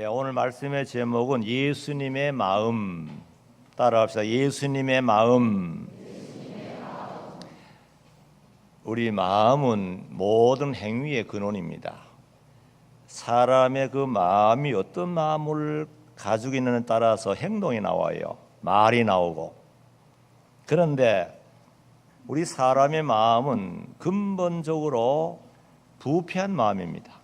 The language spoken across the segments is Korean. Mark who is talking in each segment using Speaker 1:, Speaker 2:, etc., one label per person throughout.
Speaker 1: 오늘 말씀의 제목은 예수님의 마음. 따라합시다. 예수님의 마음. 우리 마음은 모든 행위의 근원입니다. 사람의 그 마음이 어떤 마음을 가지고 있느냐에 따라서 행동이 나와요. 말이 나오고. 그런데 우리 사람의 마음은 근본적으로 부패한 마음입니다.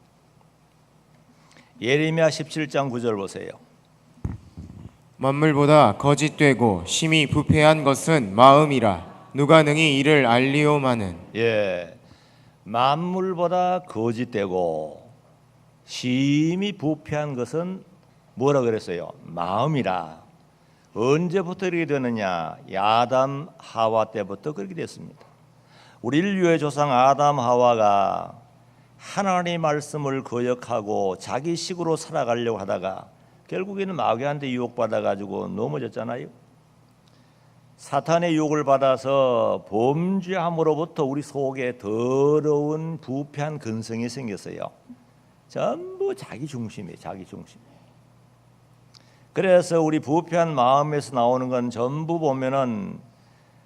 Speaker 1: 예레미야 17장 9절 보세요.
Speaker 2: 만물보다 거짓되고 심히 부패한 것은 마음이라 누가 능히 이를 알리오마는.
Speaker 1: 만물보다 거짓되고 심히 부패한 것은 뭐라 그랬어요? 마음이라. 언제부터 이렇게 되느냐? 아담 하와 때부터 그렇게 됐습니다. 우리 인류의 조상 아담 하와가 하나님의 말씀을 거역하고 자기 식으로 살아가려고 하다가 결국에는 마귀한테 유혹받아 가지고 넘어졌잖아요. 사탄의 유혹을 받아서 범죄함으로부터 우리 속에 더러운 부패한 근성이 생겼어요. 전부 자기 중심이에요. 자기 중심. 그래서 우리 부패한 마음에서 나오는 건 전부 보면은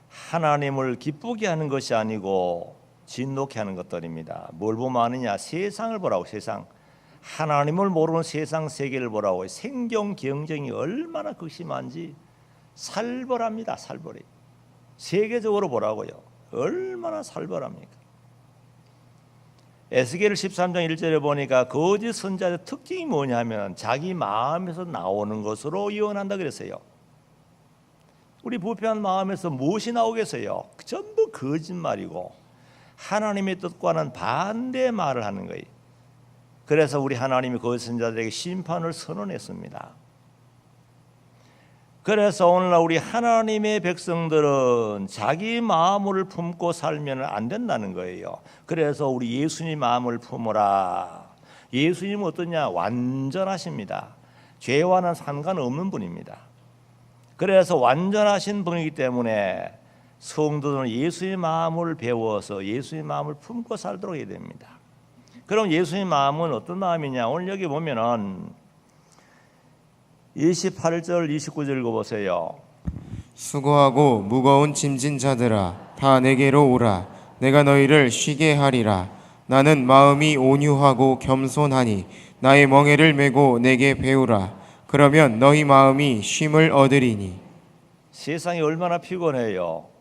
Speaker 1: 하나님을 기쁘게 하는 것이 아니고 진노케 하는 것들입니다. 뭘 보면 아느냐? 세상을 보라고. 세상. 하나님을 모르는 세상 세계를 보라고. 생존 경쟁이 얼마나 극심한지 살벌합니다. 살벌해. 세계적으로 보라고요. 얼마나 살벌합니까? 에스겔 13장 1절에 보니까 거짓 선자의 특징이 뭐냐면 자기 마음에서 나오는 것으로 예언한다 그랬어요. 우리 부패한 마음에서 무엇이 나오겠어요? 전부 거짓말이고 하나님의 뜻과는 반대의 말을 하는 거예요. 그래서 우리 하나님이 거짓 선자들에게 심판을 선언했습니다. 그래서 오늘날 우리 하나님의 백성들은 자기 마음을 품고 살면 안 된다는 거예요. 그래서 우리 예수님 마음을 품어라. 예수님은 어떠냐? 완전하십니다. 죄와는 상관없는 분입니다. 그래서 완전하신 분이기 때문에 성도들은 예수의 마음을 배워서 예수의 마음을 품고 살도록 해야 됩니다. 그럼 예수의 마음은 어떤 마음이냐? 오늘 여기 보면은 28절 29절 읽어보세요.
Speaker 2: 수고하고 무거운 짐진 자들아 다 내게로 오라. 내가 너희를 쉬게 하리라. 나는 마음이 온유하고 겸손하니 나의 멍에를 메고 내게 배우라. 그러면 너희 마음이 쉼을 얻으리니.
Speaker 1: 세상이 얼마나 피곤해요.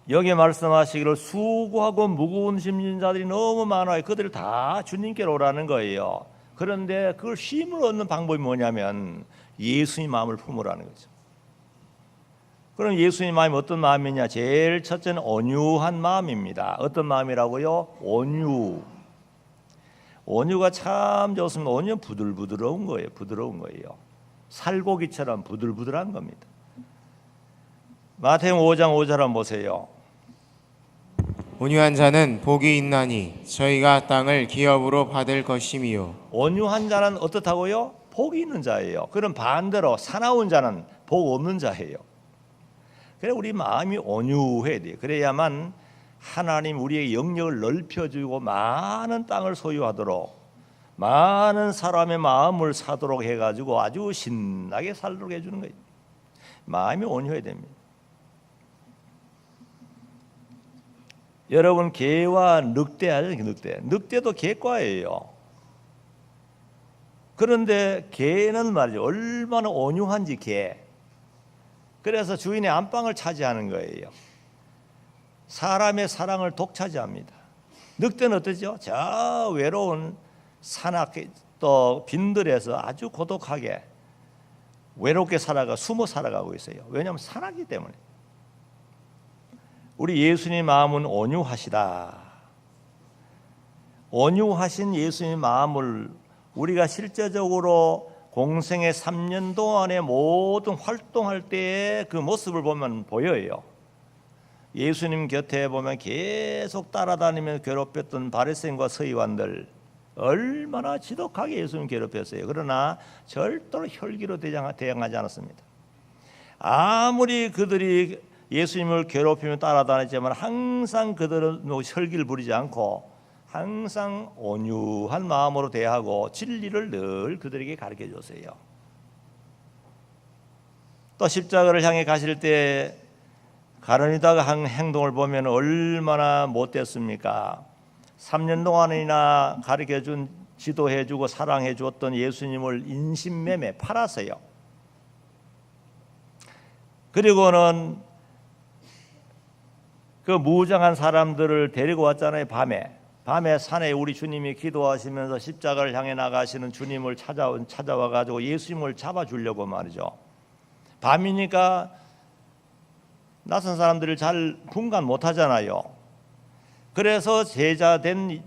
Speaker 1: 여기 말씀하시기를 수고하고 무거운 짐진 자들이 너무 많아요. 그들을 다 주님께로 오라는 거예요. 그런데 그걸 쉼을 얻는 방법이 뭐냐면 예수님 마음을 품으라는 거죠. 그럼 예수님 마음이 어떤 마음이냐? 제일 첫째는 온유한 마음입니다. 어떤 마음이라고요? 온유. 온유가 참 좋습니다. 온유는 부들부들한 거예요. 부드러운 거예요. 살고기처럼 부들부들한 겁니다. 마태복음 5장 5절 한번 보세요.
Speaker 2: 온유한 자는 복이 있나니 저희가 땅을 기업으로 받을 것이미요.
Speaker 1: 온유한 자는 어떻다고요? 복이 있는 자예요. 그럼 반대로 사나운 자는 복 없는 자예요. 그래 우리 마음이 온유해야 돼요. 그래야만 하나님 우리의 영역을 넓혀주고 많은 땅을 소유하도록 많은 사람의 마음을 사도록 해가지고 아주 신나게 살도록 해주는 거예요. 마음이 온유해야 됩니다. 여러분 개와 늑대 알죠? 늑대도 개과예요. 그런데 개는 말이죠. 얼마나 온유한지 개. 그래서 주인의 안방을 차지하는 거예요. 사람의 사랑을 독차지합니다. 늑대는 어떠죠? 저 외로운 산악 또 빈들에서 아주 고독하게 외롭게 숨어 살아가고 있어요. 왜냐하면 산악이기 때문에. 우리 예수님 마음은 온유하시다. 온유하신 예수님 마음을 우리가 실제적으로 공생의 3년 동안의 모든 활동할 때의 그 모습을 보면 보여요. 예수님 곁에 보면 계속 따라다니며 괴롭혔던 바리새인과 서기관들 얼마나 지독하게 예수님 괴롭혔어요. 그러나 절대로 혈기로 대항하지 않았습니다. 아무리 그들이 예수님을 괴롭히며 따라다녔지만 항상 그들은 혈기를 부리지 않고 항상 온유한 마음으로 대하고 진리를 늘 그들에게 가르쳐 줬어요. 또 십자가를 향해 가실 때 가룟유다가 한 행동을 보면 얼마나 못됐습니까? 3년 동안이나 가르쳐준, 지도해주고 사랑해주었던 예수님을 인신매매 팔았어요. 그리고는 그 무장한 사람들을 데리고 왔잖아요. 밤에 산에 우리 주님이 기도하시면서 십자가를 향해 나가시는 주님을 찾아와 가지고 예수님을 잡아주려고 말이죠. 밤이니까 낯선 사람들을 잘 분간 못하잖아요. 그래서 제자된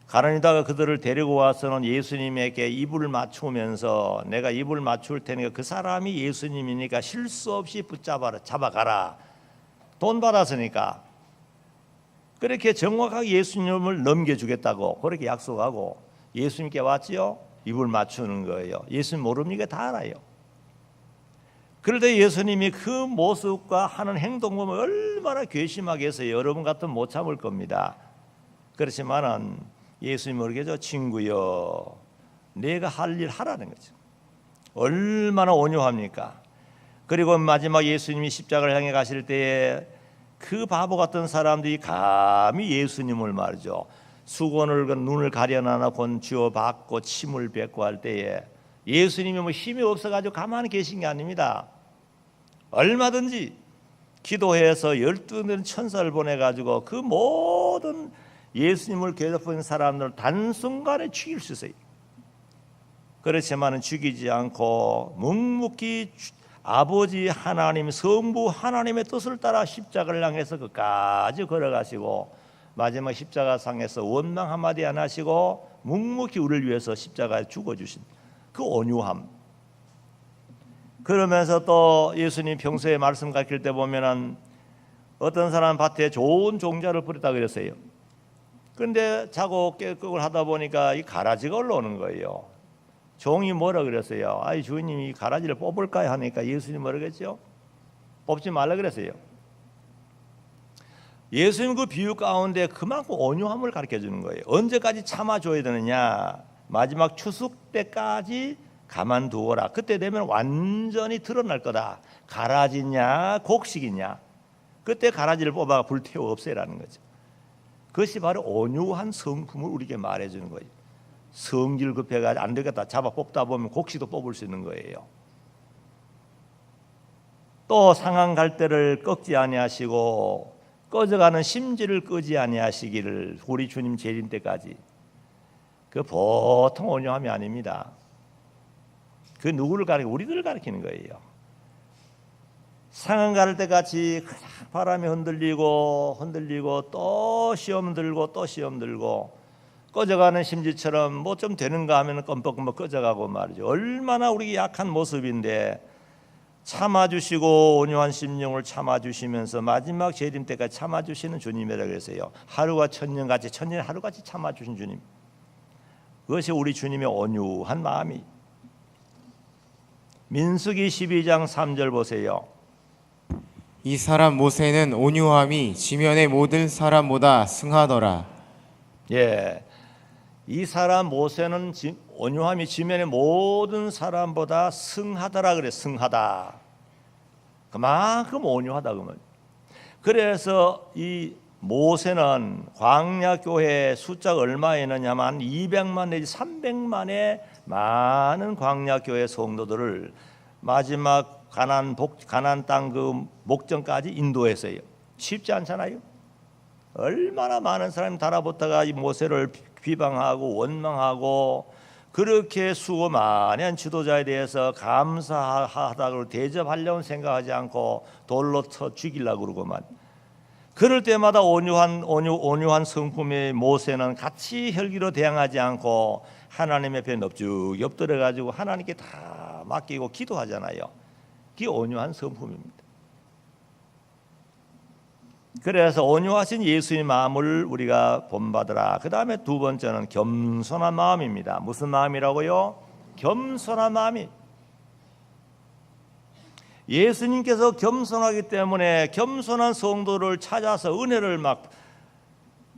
Speaker 1: 가룟유다가 그들을 데리고 와서는 예수님에게 입을 맞추면서 내가 입을 맞출 테니까 그 사람이 예수님이니까 실수 없이 잡아가라. 돈 받았으니까. 그렇게 정확하게 예수님을 넘겨주겠다고 그렇게 약속하고 예수님께 왔지요. 입을 맞추는 거예요. 예수님 모릅니까? 다 알아요. 그럴 때 예수님이 그 모습과 하는 행동 보면 얼마나 괘씸하게 해서 여러분 같으면 못 참을 겁니다. 그렇지만은 예수님 모르겠죠. 친구여, 내가 할 일 하라는 거죠. 얼마나 온유합니까? 그리고 마지막 예수님이 십자가를 향해 가실 때에 그 바보 같은 사람들이 감히 예수님을 말이죠. 수건을 눈을 가려놔놓고 쥐어박고 침을 뱉고 할 때에 예수님이 뭐 힘이 없어가지고 가만히 계신 게 아닙니다. 얼마든지 기도해서 12명 천사를 보내가지고 그 모든 예수님을 괴롭힌 사람들을 단순간에 죽일 수 있어요. 그렇지만 죽이지 않고 묵묵히 아버지 하나님, 성부 하나님의 뜻을 따라 십자가를 향해서 끝까지 걸어가시고 마지막 십자가상에서 원망 한마디 안 하시고 묵묵히 우리를 위해서 십자가에 죽어주신 그 온유함. 그러면서 또 예수님 평소에 말씀 가르칠 때 보면은 어떤 사람 밭에 좋은 종자를 뿌렸다 그랬어요. 그런데 자고 깨끗을 하다 보니까 이 가라지가 올라오는 거예요. 종이 뭐라 그랬어요? 아이 주인님이 가라지를 뽑을까요? 하니까 예수님 뭐라 그랬죠? 뽑지 말라 그랬어요. 예수님 그 비유 가운데 그만큼 온유함을 가르쳐 주는 거예요. 언제까지 참아줘야 되느냐? 마지막 추수 때까지 가만두어라. 그때 되면 완전히 드러날 거다. 가라지냐 곡식이냐. 그때 가라지를 뽑아 불태워 없애라는 거죠. 그것이 바로 온유한 성품을 우리에게 말해주는 거예요. 성질 급해가지고 안 되겠다 잡아 뽑다 보면 곡식도 뽑을 수 있는 거예요. 또 상한 갈대를 꺾지 아니하시고 꺼져가는 심지를 끄지 아니하시기를 우리 주님 재림 때까지. 그 보통 온유함이 아닙니다. 그 누구를 가리키고 우리들을 가리키는 거예요. 상한 갈대 같이 바람이 흔들리고 또 시험 들고 또 시험 들고 꺼져가는 심지처럼 뭐 좀 되는가 하면 껌뻑껌뻑 꺼져가고 말이죠. 얼마나 우리 약한 모습인데 참아주시고 온유한 심령을 참아주시면서 마지막 재림 때까지 참아주시는 주님이라고 그랬어요. 하루가 천년같이 천년 하루같이 참아주신 주님. 그것이 우리 주님의 온유한 마음이. 민수기 12장 3절 보세요.
Speaker 2: 이 사람 모세는 온유함이 지면의 모든 사람보다 승하더라.
Speaker 1: 예, 이 사람 모세는 온유함이 지면의 모든 사람보다 승하더라 그래. 승하다. 그만큼 온유하다 그러면. 그래서 이 모세는 광야 교회 숫자가 얼마였느냐면 200만 내지 300만의 많은 광야 교회 성도들을 마지막 가나안 땅 그 목전까지 인도했어요. 쉽지 않잖아요. 얼마나 많은 사람이 달아붙다가 이 모세를 비방하고 원망하고 그렇게 수고 많이 한 지도자에 대해서 감사하다고 대접하려고 생각하지 않고 돌로 쳐 죽이려고 그러고만. 그럴 때마다 온유한 성품의 모세는 같이 혈기로 대항하지 않고 하나님 옆에 넙죽 엎드려 가지고 하나님께 다 맡기고 기도하잖아요. 그게 온유한 성품입니다. 그래서 온유하신 예수의 마음을 우리가 본받으라. 그 다음에 두 번째는 겸손한 마음입니다. 무슨 마음이라고요? 겸손한 마음이. 예수님께서 겸손하기 때문에 겸손한 성도를 찾아서 은혜를 막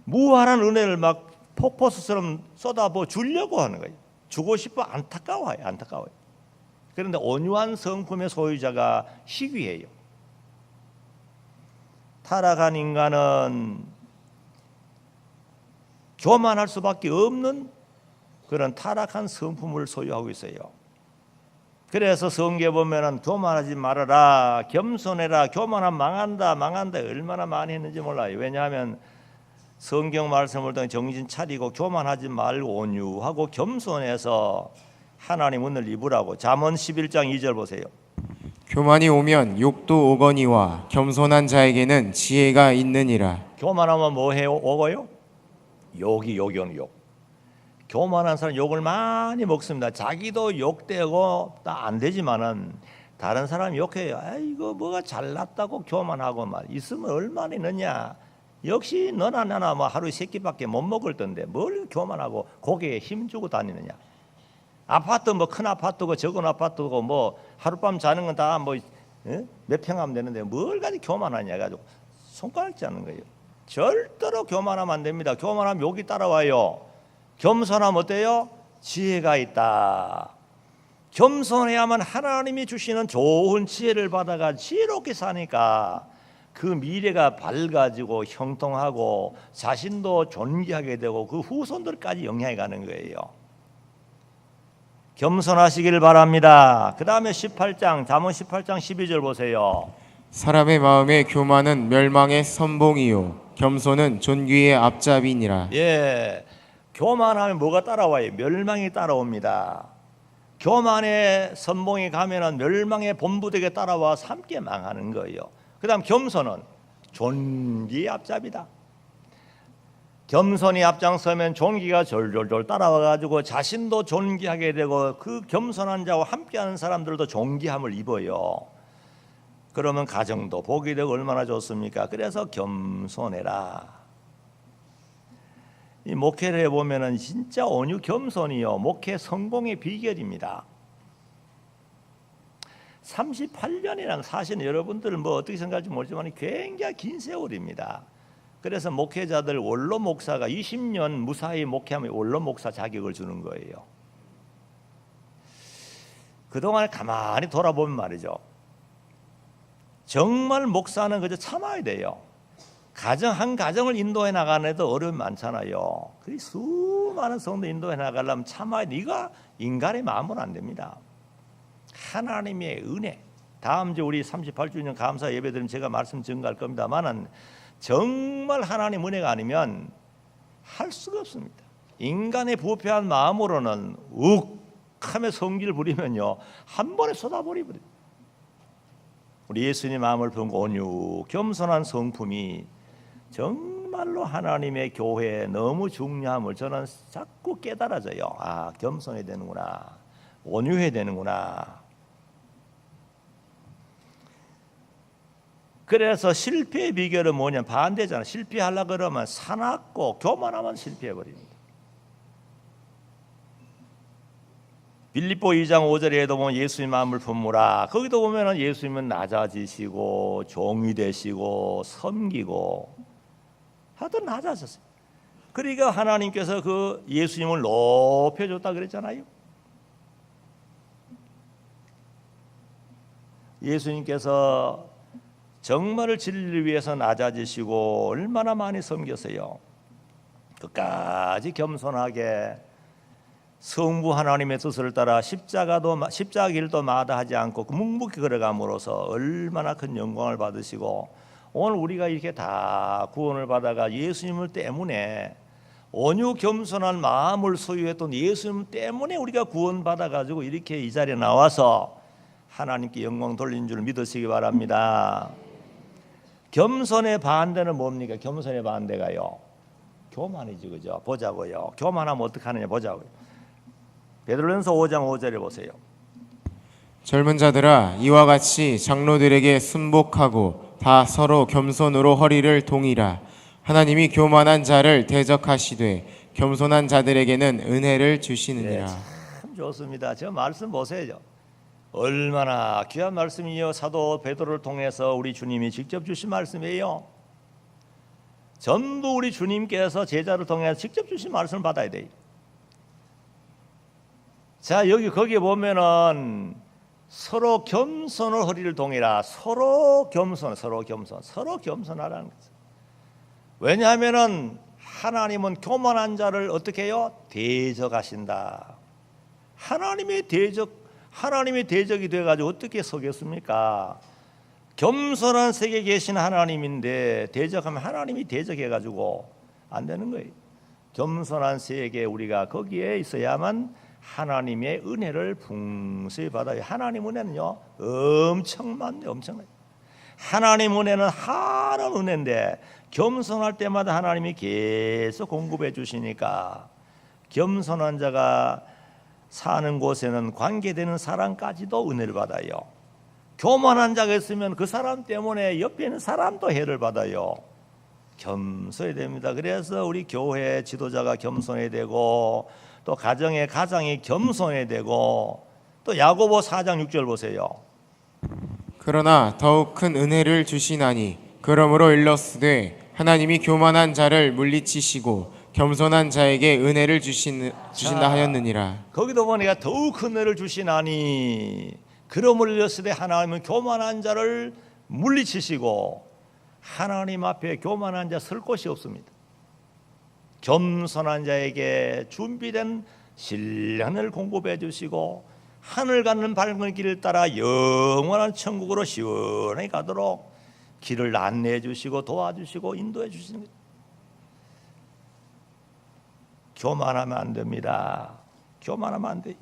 Speaker 1: 무한한 은혜를 막 폭포수처럼 쏟아부어 주려고 하는 거예요. 주고 싶어 안타까워요. 안타까워요. 그런데 온유한 성품의 소유자가 희귀해요. 타락한 인간은 교만할 수밖에 없는 그런 타락한 성품을 소유하고 있어요. 그래서 성경에 보면은 교만하지 말아라, 겸손해라, 교만하면 망한다 얼마나 많이 했는지 몰라요. 왜냐하면 성경 말씀을 통해 정신 차리고 교만하지 말고 온유하고 겸손해서 하나님 은혜를 입으라고. 잠언 11장 2절 보세요.
Speaker 2: 교만이 오면 욕도 오거니와 겸손한 자에게는 지혜가 있느니라.
Speaker 1: 교만하면 뭐 해요? 오고요? 욕이 오는 욕. 교만한 사람 욕을 많이 먹습니다. 자기도 욕되고 안 되지만은 다른 사람 욕해요. 아이고 뭐가 잘났다고 교만하고 말 있으면 얼마나 있느냐. 역시 너나 나나 뭐 하루에 3끼밖에 못 먹을 텐데 뭘 교만하고 고개에 힘주고 다니느냐. 아파트 뭐 큰 아파트고 적은 아파트고 뭐 하룻밤 자는 건 다 뭐 몇 평 하면 되는데 뭘 가지고 교만하냐 가지고 손가락 잡는 거예요. 절대로 교만하면 안 됩니다. 교만하면 욕이 따라와요. 겸손하면 어때요? 지혜가 있다. 겸손해야만 하나님이 주시는 좋은 지혜를 받아가 지혜롭게 사니까 그 미래가 밝아지고 형통하고 자신도 존귀하게 되고 그 후손들까지 영향이 가는 거예요. 겸손하시기를 바랍니다. 그 다음에 18장 잠언 18장 12절 보세요.
Speaker 2: 사람의 마음에 교만은 멸망의 선봉이요 겸손은 존귀의 앞잡이니라.
Speaker 1: 예, 교만하면 뭐가 따라와요? 멸망이 따라옵니다. 교만의 선봉에 가면은 멸망의 본부되게 따라와서 함께 망하는 거예요. 그 다음 겸손은 존귀의 앞잡이다. 겸손히 앞장서면 존귀가 졸졸졸 따라와가지고 자신도 존귀하게 되고 그 겸손한 자와 함께하는 사람들도 존귀함을 입어요. 그러면 가정도 복이 되고 얼마나 좋습니까? 그래서 겸손해라. 이 목회를 해보면은 진짜 온유 겸손이요 목회 성공의 비결입니다. 38년이란 사실은 여러분들 뭐 어떻게 생각할지 모르지만 굉장히 긴 세월입니다. 그래서 목회자들 원로 목사가 20년 무사히 목회하면 원로 목사 자격을 주는 거예요. 그동안 가만히 돌아보면 말이죠. 정말 목사는 그저 참아야 돼요. 한 가정을 인도해 나가는 데도 어려움이 많잖아요. 그 수많은 성도 인도해 나가려면 참아야 돼. 이거 인간의 마음은 안 됩니다. 하나님의 은혜. 다음 주 우리 38주년 감사 예배 드리면 제가 말씀 증가할 겁니다만은 정말 하나님 은혜가 아니면 할 수가 없습니다. 인간의 부패한 마음으로는 욱하며 성기를 부리면요 한 번에 쏟아버리거든요. 우리 예수님 마음을 품고 온유 겸손한 성품이 정말로 하나님의 교회에 너무 중요함을 저는 자꾸 깨달아져요. 아, 겸손해야 되는구나, 온유해야 되는구나. 그래서 실패의 비결은 뭐냐? 반대잖아. 실패하려고 그러면 사납고 교만하면 실패해버립니다. 빌립보 2장 5절에도 보면 예수님 마음을 품으라. 거기도 보면 예수님은 낮아지시고 종이 되시고 섬기고 하여튼 낮아졌어요. 그러니까 하나님께서 그 예수님을 높여줬다 그랬잖아요. 예수님께서 정말 진리를 위해서 낮아지시고 얼마나 많이 섬겼어요. 끝까지 겸손하게 성부 하나님의 뜻을 따라 십자가 길도 마다하지 않고 묵묵히 걸어감으로써 얼마나 큰 영광을 받으시고 오늘 우리가 이렇게 다 구원을 받아가 예수님을 때문에 온유 겸손한 마음을 소유했던 예수님 때문에 우리가 구원받아가지고 이렇게 이 자리에 나와서 하나님께 영광 돌린 줄 믿으시기 바랍니다. 겸손의 반대는 뭡니까? 겸손의 반대가요 교만이지, 그죠? 보자고요. 교만하면 어떻게 하느냐 보자고요. 베드로전서 5장 5절에 보세요.
Speaker 2: 젊은 자들아 이와 같이 장로들에게 순복하고 다 서로 겸손으로 허리를 동이라. 하나님이 교만한 자를 대적하시되 겸손한 자들에게는 은혜를 주시느니라.
Speaker 1: 네, 참 좋습니다. 저 말씀 보세요. 얼마나 귀한 말씀이요. 사도 베드로를 통해서 우리 주님이 직접 주신 말씀이에요. 전부 우리 주님께서 제자를 통해서 직접 주신 말씀을 받아야 돼요. 자, 여기 거기에 보면은 서로 겸손을 허리를 동이라. 서로 겸손하라는 거죠. 왜냐하면은 하나님은 교만한 자를 어떻게 해요? 대적하신다. 하나님의 대적이 돼가지고 어떻게 서겠습니까? 겸손한 세계에 계신 하나님인데 대적하면 하나님이 대적해가지고 안 되는 거예요. 겸손한 세계에 우리가 거기에 있어야만 하나님의 은혜를 풍성히 받아요. 하나님 은혜는요 엄청나요. 하나님 은혜는 하는 은혜인데 겸손할 때마다 하나님이 계속 공급해 주시니까 겸손한 자가 사는 곳에는 관계되는 사람까지도 은혜를 받아요. 교만한 자가 있으면 그 사람 때문에 옆에 있는 사람도 해를 받아요. 겸손해야 됩니다. 그래서 우리 교회 지도자가 겸손해야 되고 또 가장이 겸손해야 되고 또 야고보 4장 6절 보세요.
Speaker 2: 그러나 더욱 큰 은혜를 주시나니 그러므로 일러스되 하나님이 교만한 자를 물리치시고 겸손한 자에게 은혜를 주신다 하였느니라.
Speaker 1: 거기도 보니까 더욱 큰 은혜를 주시나니 그러므로 일러스되 하나님은 교만한 자를 물리치시고 하나님 앞에 교만한 자 설 곳이 없습니다. 겸손한 자에게 준비된 신령을 공급해 주시고 하늘 가는 밝은 길을 따라 영원한 천국으로 시원히 가도록 길을 안내해 주시고 도와주시고 인도해 주시는 거예요. 교만하면 안 됩니다. 교만하면 안 돼요.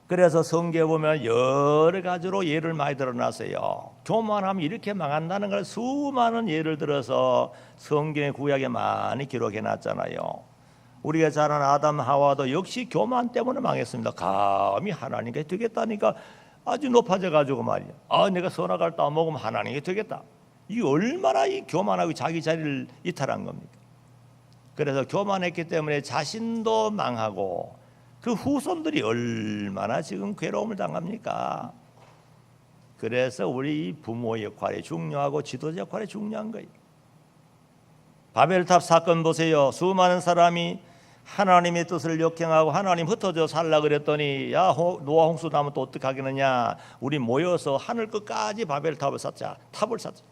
Speaker 1: 그래서 성경에 보면 여러 가지로 예를 많이 드러났어요. 교만하면 이렇게 망한다는 걸 수많은 예를 들어서 성경의 구약에 많이 기록해 놨잖아요. 우리가 잘 아는 아담 하와도 역시 교만 때문에 망했습니다. 감히 하나님께 되겠다니까 아주 높아져 가지고 말이야. 내가 선악을 따먹으면 하나님께 되겠다. 이 얼마나 이 교만하고 자기 자리를 이탈한 겁니까? 그래서 교만했기 때문에 자신도 망하고 그 후손들이 얼마나 지금 괴로움을 당합니까? 그래서 우리 부모 역할이 중요하고 지도자 역할이 중요한 거예요. 바벨탑 사건 보세요. 수많은 사람이 하나님의 뜻을 역행하고 하나님 흩어져 살라 그랬더니 야 노아 홍수 나면 또 어떻게 하겠느냐. 우리 모여서 하늘 끝까지 바벨탑을 쌓자. 탑을 쌓자.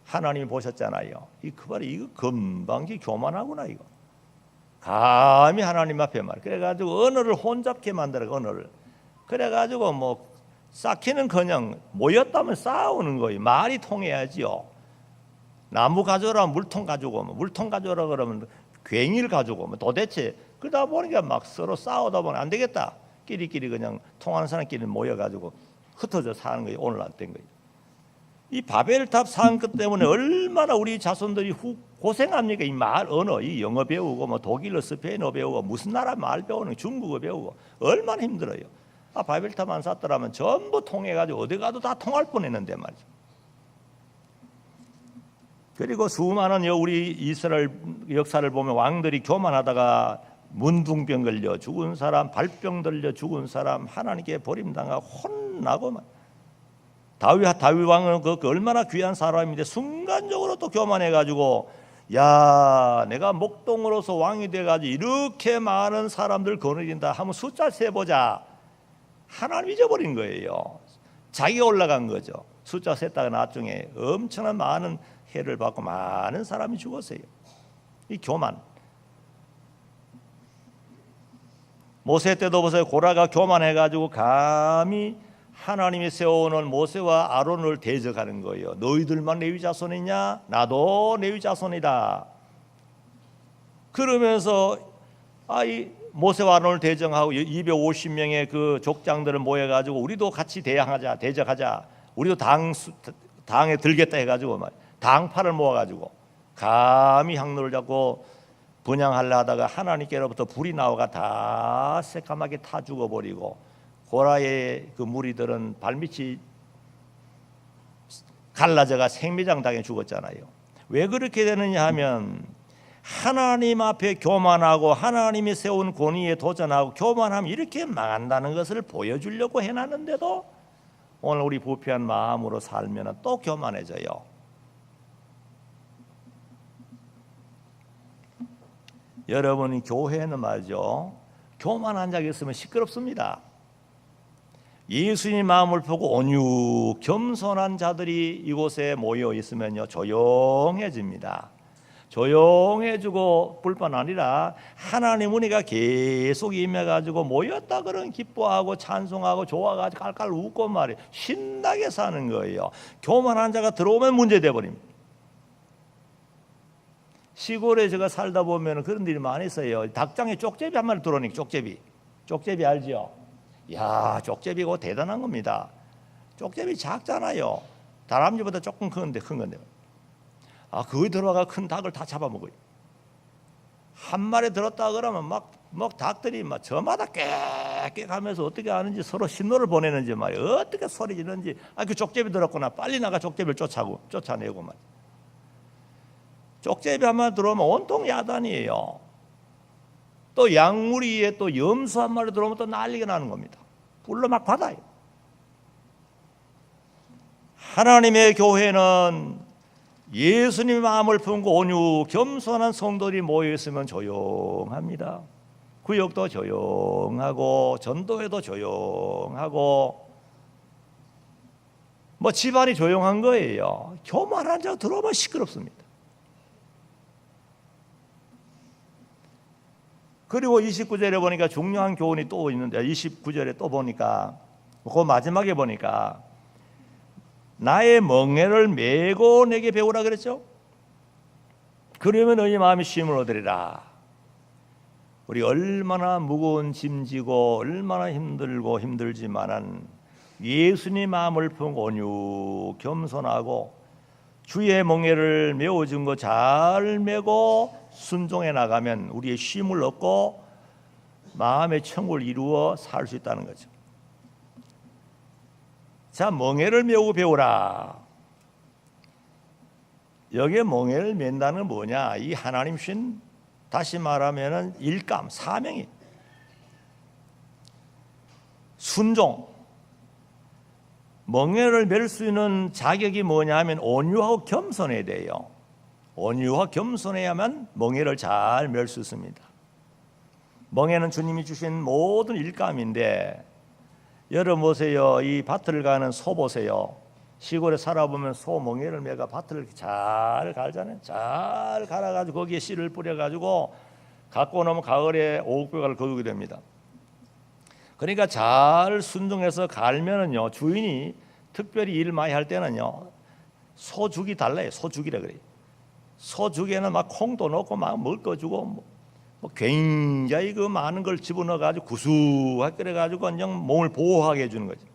Speaker 1: 하나님이 보셨잖아요. 이거 금방지 교만하구나 이거. 감히 하나님 앞에 말. 그래가지고 언어를 혼잡게 만들어 언어를. 그래가지고 뭐 쌓기는커녕 모였다면 싸우는 거예요. 말이 통해야지요. 나무 가져라 물통 가지고 오면 물통 가져라 그러면 괭이를 가지고 오면 도대체 그러다 보니까 막 서로 싸우다 보면 안 되겠다. 끼리끼리 그냥 통하는 사람끼리 모여가지고 흩어져 사는 거예요. 오늘날 된 거예요. 이 바벨탑 사건 때문에 얼마나 우리 자손들이 고생합니까? 이 말 언어, 이 영어 배우고 뭐 독일어, 스페인어 배우고 무슨 나라 말 배우는 중국어 배우고 얼마나 힘들어요. 바벨탑 안 샀더라면 전부 통해가지고 어디 가도 다 통할 뻔했는데 말이죠. 그리고 수많은 우리 이스라엘 역사를 보면 왕들이 교만하다가 문둥병 걸려 죽은 사람, 발병 들려 죽은 사람, 하나님께 버림당하고 혼나고 막. 다윗 왕은 그 얼마나 귀한 사람인데 순간적으로 또 교만해가지고 야 내가 목동으로서 왕이 돼가지고 이렇게 많은 사람들 거느린다 하면 숫자 세보자. 하나님 잊어버린 거예요. 자기가 올라간 거죠. 숫자 셌다가 나중에 엄청난 많은 해를 받고 많은 사람이 죽었어요. 이 교만. 모세 때도 보세요. 고라가 교만해가지고 감히 하나님이 세워놓은 모세와 아론을 대적하는 거예요. 너희들만 레위 자손이냐? 나도 레위 자손이다. 그러면서 이 모세와 아론을 대적하고 250명의 그 족장들을 모여가지고 우리도 같이 대적하자. 우리도 당에 들겠다 해가지고 당파를 모아가지고 감히 향로를 잡고 분향하려 하다가 하나님께로부터 불이 나와가 다 새까맣게 타 죽어버리고 고라의 그 무리들은 발밑이 갈라져가 생매장 당해 죽었잖아요. 왜 그렇게 되느냐 하면 하나님 앞에 교만하고 하나님이 세운 권위에 도전하고 교만하면 이렇게 망한다는 것을 보여주려고 해놨는데도 오늘 우리 부패한 마음으로 살면 또 교만해져요. 여러분 교회는 말이죠, 교만한 자가 있으면 시끄럽습니다. 예수님 마음을 보고 온유 겸손한 자들이 이곳에 모여 있으면요 조용해집니다. 조용해지고 뿐만 아니라 하나님 은혜가 계속 임해가지고 모였다 그런 기뻐하고 찬송하고 좋아가지고 깔깔 웃고 말이에요. 신나게 사는 거예요. 교만한 자가 들어오면 문제돼 버립니다. 시골에 제가 살다 보면 그런 일이 많이 있어요. 닭장에 쪽제비 한 마리 들어오니까 쪽제비 알죠? 야, 쪽제비가 대단한 겁니다. 쪽제비 작잖아요. 다람쥐보다 조금 큰 건데. 거기 들어가 큰 닭을 다 잡아먹어요. 한 마리 들었다 그러면 막 닭들이 막 저마다 깨깨 하면서 어떻게 하는지 서로 신호를 보내는지 말이에요. 어떻게 소리 지르는지. 그 쪽제비 들었구나. 빨리 나가 쪽제비를 쫓아내고 말이에요. 쪽제비 한 마리 들어오면 온통 야단이에요. 또 양무리에 또 염소 한 마리 들어오면 또 난리가 나는 겁니다. 불로 막 받아요. 하나님의 교회는 예수님의 마음을 품고 온유 겸손한 성도들이 모여 있으면 조용합니다. 구역도 조용하고 전도회도 조용하고 집안이 조용한 거예요. 교만한 자 들어오면 시끄럽습니다. 그리고 29절에 보니까 중요한 교훈이 또 있는데, 29절에 또 보니까 그 마지막에 보니까 나의 멍에를 메고 내게 배우라 그랬죠. 그러면 너희 마음이 쉼을 얻으리라. 우리 얼마나 무거운 짐지고 얼마나 힘들고 힘들지만은 예수님 마음을 품고 온유 겸손하고 주의 멍에를 메어준 거 잘 메고 순종해 나가면 우리의 쉼을 얻고 마음의 천국을 이루어 살 수 있다는 거죠. 자, 멍에를 메우고 배우라. 여기에 멍에를 맨다는 건 뭐냐? 이 하나님 신, 다시 말하면은 일감, 사명이 순종. 멍에를 맬 수 있는 자격이 뭐냐 하면 온유하고 겸손해야 돼요. 온유와 겸손해야만 멍에를 잘 맬 수 있습니다. 멍에는 주님이 주신 모든 일감인데, 여러분 보세요. 이 밭을 가는 소 보세요. 시골에 살아보면 소 멍에를 매가 밭을 잘 갈잖아요. 잘 갈아가지고 거기에 씨를 뿌려가지고 갖고 나면 가을에 오곡별을 거두게 됩니다. 그러니까 잘 순종해서 갈면은요, 주인이 특별히 일 많이 할 때는요, 소죽이 달라요. 소죽이라 그래요. 소죽에는 막 콩도 넣고 막 먹어주고 굉장히 그 많은 걸 집어넣어 가지고 구수하게 끓여 가지고 그냥 몸을 보호하게 해주는 거죠.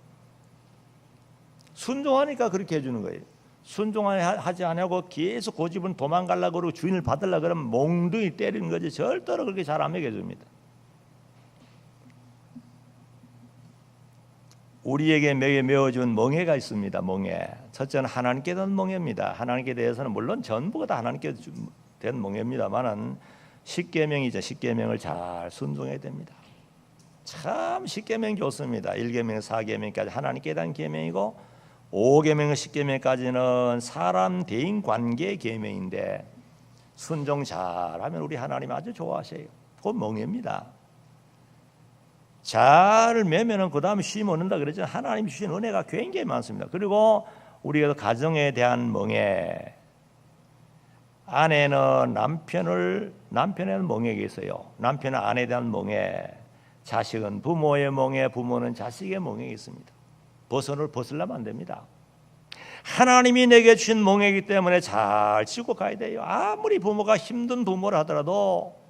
Speaker 1: 순종하니까 그렇게 해주는 거예요. 순종하지 않고 계속 고집은 도망가려고 그러고 주인을 받으려고 그러면 몽둥이 때리는 거지 절대로 그렇게 잘 안 먹여줍니다. 우리에게 메어준 멍에가 있습니다. 멍에. 첫째는 하나님께 된 멍에입니다. 하나님께 대해서는 물론 전부가 다 하나님께 된 멍에입니다만은 십계명이죠. 십계명을 잘 순종해야 됩니다. 참 십계명 좋습니다. 1계명, 4계명까지 하나님께 대한 계명이고 5계명, 10계명까지는 사람 대인 관계 계명인데 순종 잘하면 우리 하나님 아주 좋아하세요. 그건 멍에입니다. 잘 매면은 그 다음에 쉼 얻는다 그랬죠. 하나님 주신 은혜가 굉장히 많습니다. 그리고 우리가 가정에 대한 멍에, 아내는 남편에는 멍에가 있어요. 남편은 아내에 대한 멍에, 자식은 부모의 멍에, 부모는 자식의 멍에가 있습니다. 벗으려면 안 됩니다. 하나님이 내게 주신 멍에이기 때문에 잘 지고 가야 돼요. 아무리 부모가 힘든 부모를 하더라도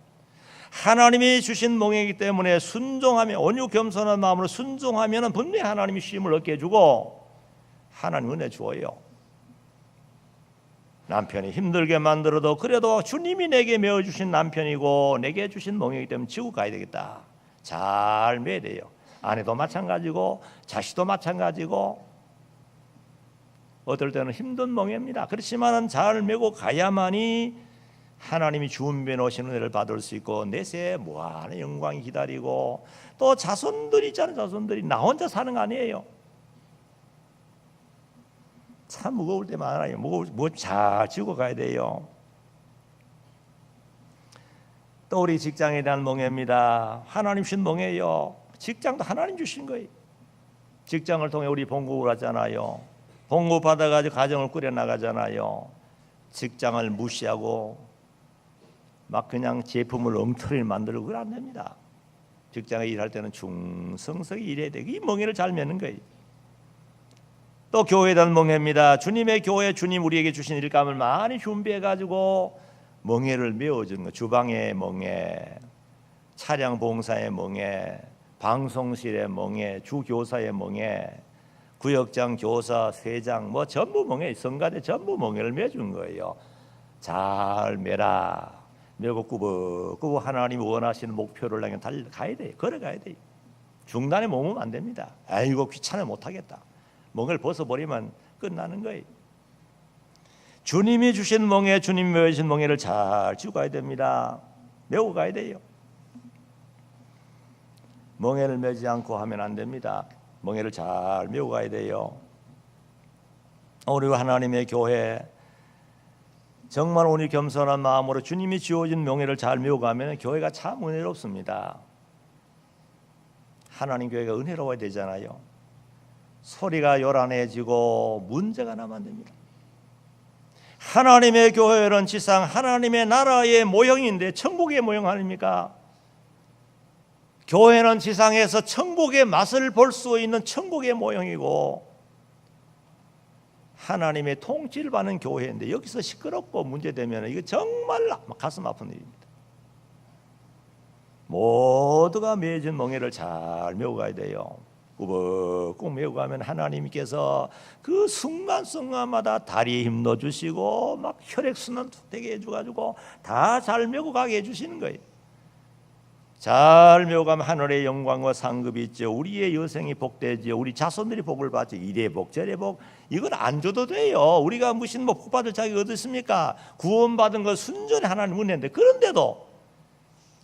Speaker 1: 하나님이 주신 멍에이기 때문에 순종하며 온유 겸손한 마음으로 순종하면 분명히 하나님이 쉼을 얻게 해주고 하나님 은혜 주어요. 남편이 힘들게 만들어도 그래도 주님이 내게 메어주신 남편이고 내게 주신 멍에이기 때문에 지고 가야 되겠다. 잘 매야 돼요. 아내도 마찬가지고 자식도 마찬가지고 어떨 때는 힘든 멍에입니다. 그렇지만 잘 메고 가야만이 하나님이 주은배 놓으신 은혜를 받을 수 있고 내세 무한한 영광이 기다리고 또 자손들이 있잖아요. 자손들이 나 혼자 사는 거 아니에요. 참 무거울 때 많아요. 잘 지고 가야 돼요. 또 우리 직장에 대한 멍해입니다. 하나님 주신 멍해요. 직장도 하나님 주신 거예요. 직장을 통해 우리 봉급을 하잖아요. 봉급 받아가지고 가정을 꾸려나가잖아요. 직장을 무시하고 막 그냥 제품을 엉터리 만들고 그러면 안 됩니다. 직장에 일할 때는 충성스럽게 일해야 돼. 이 멍해를 잘 매는 거예요. 또 교회에 대한 멍해입니다. 주님의 교회, 주님 우리에게 주신 일감을 많이 준비해가지고 멍해를 메워주는 거. 주방의 멍해, 차량 봉사의 멍해, 방송실의 멍해, 주교사의 멍해, 구역장, 교사, 회장 뭐 전부 멍해, 성가대 전부 멍해를 메준 거예요. 잘 매라. 메고 꾸벅꾸벅 하나님이 원하시는 목표를 향해 달려가야 돼요. 걸어가야 돼요. 중단에 머무면 안 됩니다. 아이고 귀찮아 못하겠다. 멍을 벗어버리면 끝나는 거예요. 주님이 주신 멍해, 주님이 메우신 멍해를 잘 쥐고 가야 됩니다. 메고 가야 돼요. 멍해를 메지 않고 하면 안 됩니다. 멍해를 잘 메고 가야 돼요. 우리 하나님의 교회 정말 오늘 겸손한 마음으로 주님이 주어진 멍해를 잘 메고 가면 교회가 참 은혜롭습니다. 하나님 교회가 은혜로워야 되잖아요. 소리가 요란해지고 문제가 나면 안 됩니다. 하나님의 교회는 지상 하나님의 나라의 모형인데 천국의 모형 아닙니까? 교회는 지상에서 천국의 맛을 볼 수 있는 천국의 모형이고 하나님의 통치를 받는 교회인데 여기서 시끄럽고 문제되면 이거 정말 가슴 아픈 일입니다. 모두가 맺은 멍에를 잘 메고 가야 돼요. 꾸벅꾸벅 메고 가면 하나님께서 그 순간순간마다 다리에 힘 넣어주시고 막 혈액순환 되게 해줘가지고 다 잘 메고 가게 해주시는 거예요. 잘 메고 가면 하늘의 영광과 상급이 있죠. 우리의 여생이 복되지요. 우리 자손들이 복을 받죠. 이래 복 저래 복 이건 안 줘도 돼요. 우리가 무슨 뭐 복 받을 자격이 어디 있습니까? 구원받은 거 순전히 하나님 은혜인데 그런데도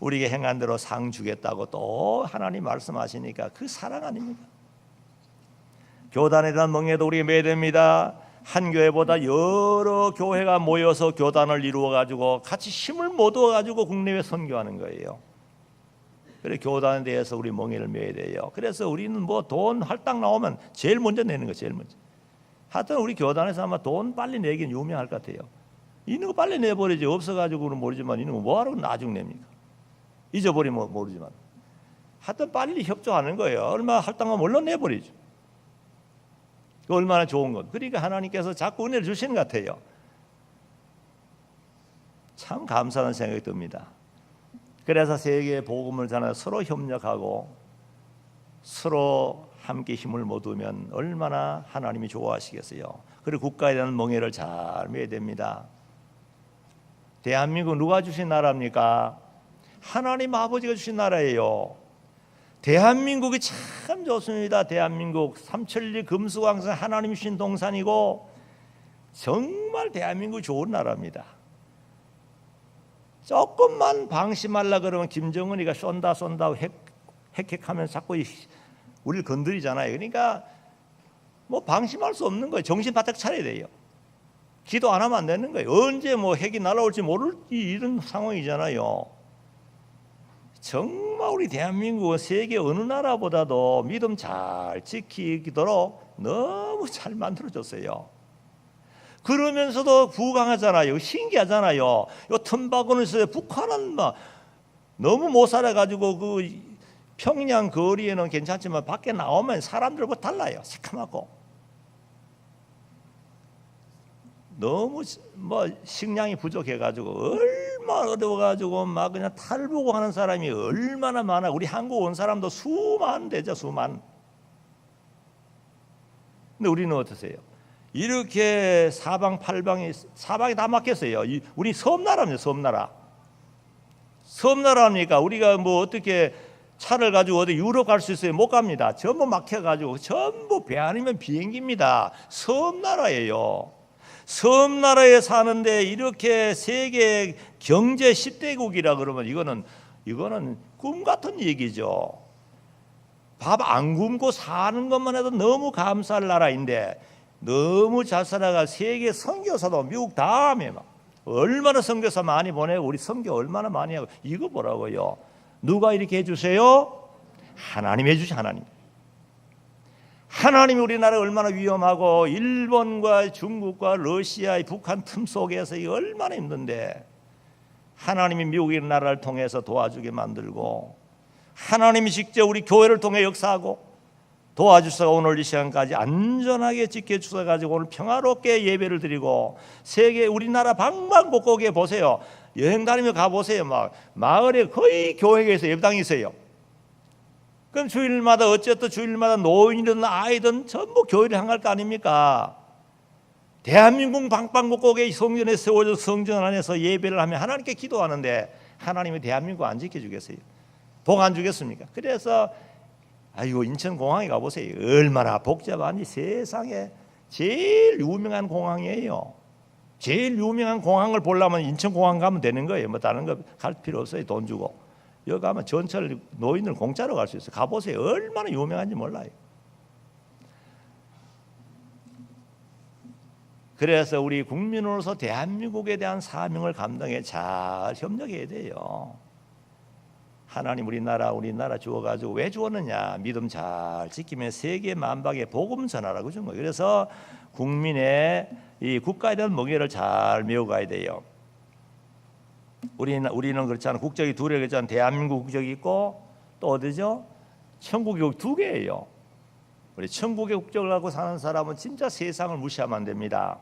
Speaker 1: 우리에게 행한 대로 상 주겠다고 또 하나님 말씀하시니까 그 사랑 아닙니까? 교단에 대한 멍에도 우리가 매야 됩니다. 한 교회보다 여러 교회가 모여서 교단을 이루어 가지고 같이 힘을 모두 가지고 국내외 선교하는 거예요. 그래 교단에 대해서 우리 멍에를 매야 돼요. 그래서 우리는 뭐 돈 할당 나오면 제일 먼저 내는 거 제일 먼저. 하여튼 우리 교단에서 아마 돈 빨리 내긴 유명할 것 같아요. 있는 거 빨리 내버리지 없어가지고는 모르지만 있는 거 뭐하러 나중 냅니까? 잊어버리면 모르지만 하여튼 빨리 협조하는 거예요. 얼마 할당하면 얼른 내버리죠. 얼마나 좋은 것. 그러니까 하나님께서 자꾸 은혜를 주시는 것 같아요. 참 감사하는 생각이 듭니다. 그래서 세계의 복음을 전하여 서로 협력하고 서로 함께 힘을 모으면 얼마나 하나님이 좋아하시겠어요. 그리고 국가에 대한 멍해를 잘 매야 됩니다. 대한민국 누가 주신 나라입니까? 하나님 아버지가 주신 나라예요. 대한민국이 참 좋습니다. 대한민국 삼천리 금수강산 하나님 주신 동산이고 정말 대한민국 좋은 나라입니다. 조금만 방심하려 그러면 김정은이가 쏜다 핵하면서 자꾸 우리를 건드리잖아요. 그러니까 뭐 방심할 수 없는 거예요. 정신 바짝 차려야 돼요. 기도 안 하면 안 되는 거예요. 언제 뭐 핵이 날아올지 모를 이런 상황이잖아요. 정말 우리 대한민국은 세계 어느 나라보다도 믿음 잘 지키도록 너무 잘 만들어줬어요. 그러면서도 부강하잖아요. 신기하잖아요. 요 틈바구니에서 북한은 막 너무 못 살아가지고 그 평양 거리에는 괜찮지만 밖에 나오면 사람들과 달라요. 새카맣고 너무 뭐 식량이 부족해가지고 얼마나 어려워가지고 막 그냥 탈북하는 사람이 얼마나 많아. 우리 한국 온 사람도 수만 되죠. 수만. 근데 우리는 어떠세요? 이렇게 사방이 다 막혔어요. 우리 섬나라입니다. 섬나라니까 우리가 뭐 어떻게 차를 가지고 어디 유럽 갈 수 있어요? 못 갑니다. 전부 막혀가지고 전부 배 아니면 비행기입니다. 섬나라예요. 섬나라에 사는데 이렇게 세계 경제 10대국이라 그러면 이거는 꿈 같은 얘기죠. 밥 안 굶고 사는 것만 해도 너무 감사할 나라인데 너무 잘 살아가 세계 선교사도 미국 다음에 막 얼마나 선교사 많이 보내고 우리 선교 얼마나 많이 하고. 이거 뭐라고요? 누가 이렇게 해주세요? 하나님 해주시. 하나님이 우리나라 얼마나 위험하고 일본과 중국과 러시아, 북한 틈 속에서 이 얼마나 힘든데 하나님이 미국의 나라를 통해서 도와주게 만들고 하나님이 직접 우리 교회를 통해 역사하고 도와주셔서 오늘 이 시간까지 안전하게 지켜주셔가지고 오늘 평화롭게 예배를 드리고 세계 우리나라 방방곡곡에 보세요. 여행 다니며 가보세요. 막 마을에 거의 교회에서 예배당이 있어요. 그럼 주일마다 어쨌든 주일마다 노인이든 아이든 전부 교회를 향할 거 아닙니까? 대한민국 방방곡곡에 성전에 세워져 성전 안에서 예배를 하면 하나님께 기도하는데 하나님이 대한민국 안 지켜주겠어요? 복 안 주겠습니까? 그래서 아이고 인천공항에 가보세요. 얼마나 복잡한지. 세상에 제일 유명한 공항이에요. 제일 유명한 공항을 보려면 인천공항 가면 되는 거예요. 뭐 다른 거 갈 필요 없어요. 돈 주고. 여기 가면 전철 노인들 공짜로 갈 수 있어요. 가보세요. 얼마나 유명한지 몰라요. 그래서 우리 국민으로서 대한민국에 대한 사명을 감당해 잘 협력해야 돼요. 하나님 우리나라 주어가지고 왜 주었느냐? 믿음 잘 지키면 세계 만방에 복음 전하라고 준 거예요. 그래서 국민의 이 국가에 대한 멍에를 잘 메워가야 돼요. 우리는 그렇잖아요. 국적이 두 개가 있잖아요. 대한민국 국적이 있고 또 어디죠? 천국의 두 개예요. 우리 천국의 국적을 갖고 사는 사람은 진짜 세상을 무시하면 안 됩니다.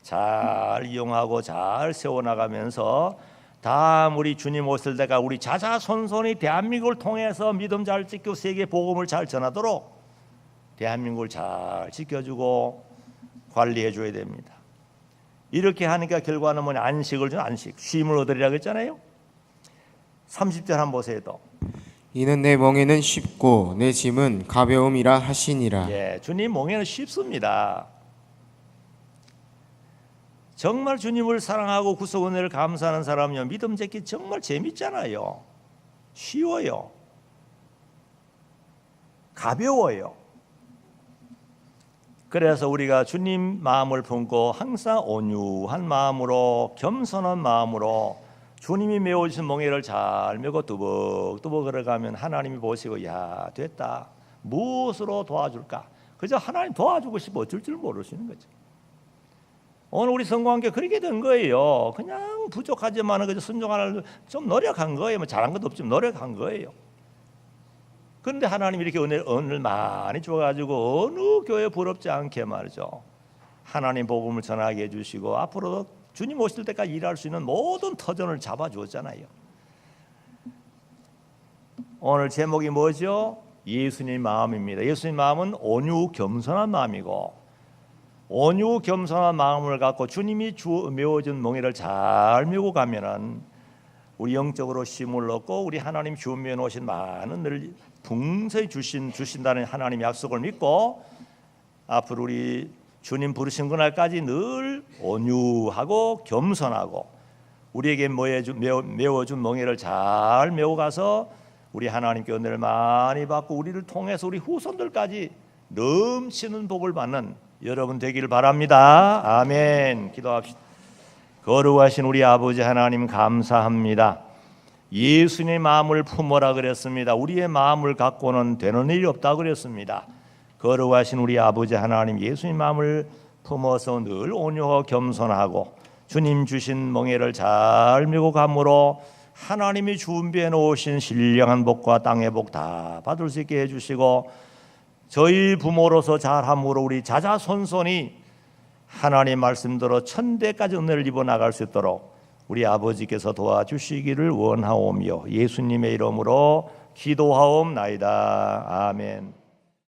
Speaker 1: 잘 이용하고 잘 세워나가면서 다음 우리 주님 오실 때가 우리 자자손손이 대한민국을 통해서 믿음 잘 지키고 세계 복음을 잘 전하도록 대한민국을 잘 지켜주고 관리해 줘야 됩니다. 이렇게 하니까 결과는 뭐냐? 안식을 준 안식, 쉼을 얻으리라고 했잖아요. 30절 한번 보세요. 또
Speaker 2: 이는 내 멍에는 쉽고 내 짐은 가벼움이라 하시니라.
Speaker 1: 예, 주님 멍에는 쉽습니다. 정말 주님을 사랑하고 구속 은혜를 감사하는 사람이요 믿음 짓기 정말 재밌잖아요. 쉬워요. 가벼워요. 그래서 우리가 주님 마음을 품고 항상 온유한 마음으로 겸손한 마음으로 주님이 메워주신 멍에를 잘 메고 뚜벅뚜벅 걸어가면 하나님이 보시고 야 됐다. 무엇으로 도와줄까? 그저 하나님 도와주고 싶어 어쩔 줄 모르시는 거죠. 오늘 우리 성공한게 그렇게 된 거예요. 그냥 부족하지만 그저 순종하는 좀 노력한 거예요. 뭐 잘한 것도 없지만 노력한 거예요. 그런데 하나님 이렇게 은혜를 많이 줘가지고 어느 교회 부럽지 않게 말이죠. 하나님 복음을 전하게 해주시고 앞으로도 주님 오실 때까지 일할 수 있는 모든 터전을 잡아주었잖아요. 오늘 제목이 뭐죠? 예수님 마음입니다. 예수님 마음은 온유 겸손한 마음이고 온유 겸손한 마음을 갖고 주님이 메워준 멍에를 잘 메고 가면은 우리 영적으로 쉼을 얻고 우리 하나님 준비해 놓으신 많은 늘 풍성히 주신다는 하나님 약속을 믿고 앞으로 우리 주님 부르신 그날까지 늘 온유하고 겸손하고 우리에게 메워준 멍에를 잘 메고 가서 우리 하나님께 은혜를 많이 받고 우리를 통해서 우리 후손들까지 넘치는 복을 받는 여러분 되기를 바랍니다. 아멘. 기도합시다. 거룩하신 우리 아버지 하나님 감사합니다. 예수님의 마음을 품어라 그랬습니다. 우리의 마음을 갖고는 되는 일이 없다 그랬습니다. 거룩하신 우리 아버지 하나님 예수님 마음을 품어서 늘 온유하고 겸손하고 주님 주신 멍에를 잘 메고 감으로 하나님이 준비해 놓으신 신령한 복과 땅의 복 다 받을 수 있게 해주시고 저희 부모로서 잘함으로 우리 자자손손이 하나님 말씀대로 천대까지 은혜를 입어 나갈 수 있도록 우리 아버지께서 도와주시기를 원하오며 예수님의 이름으로 기도하옵나이다. 아멘.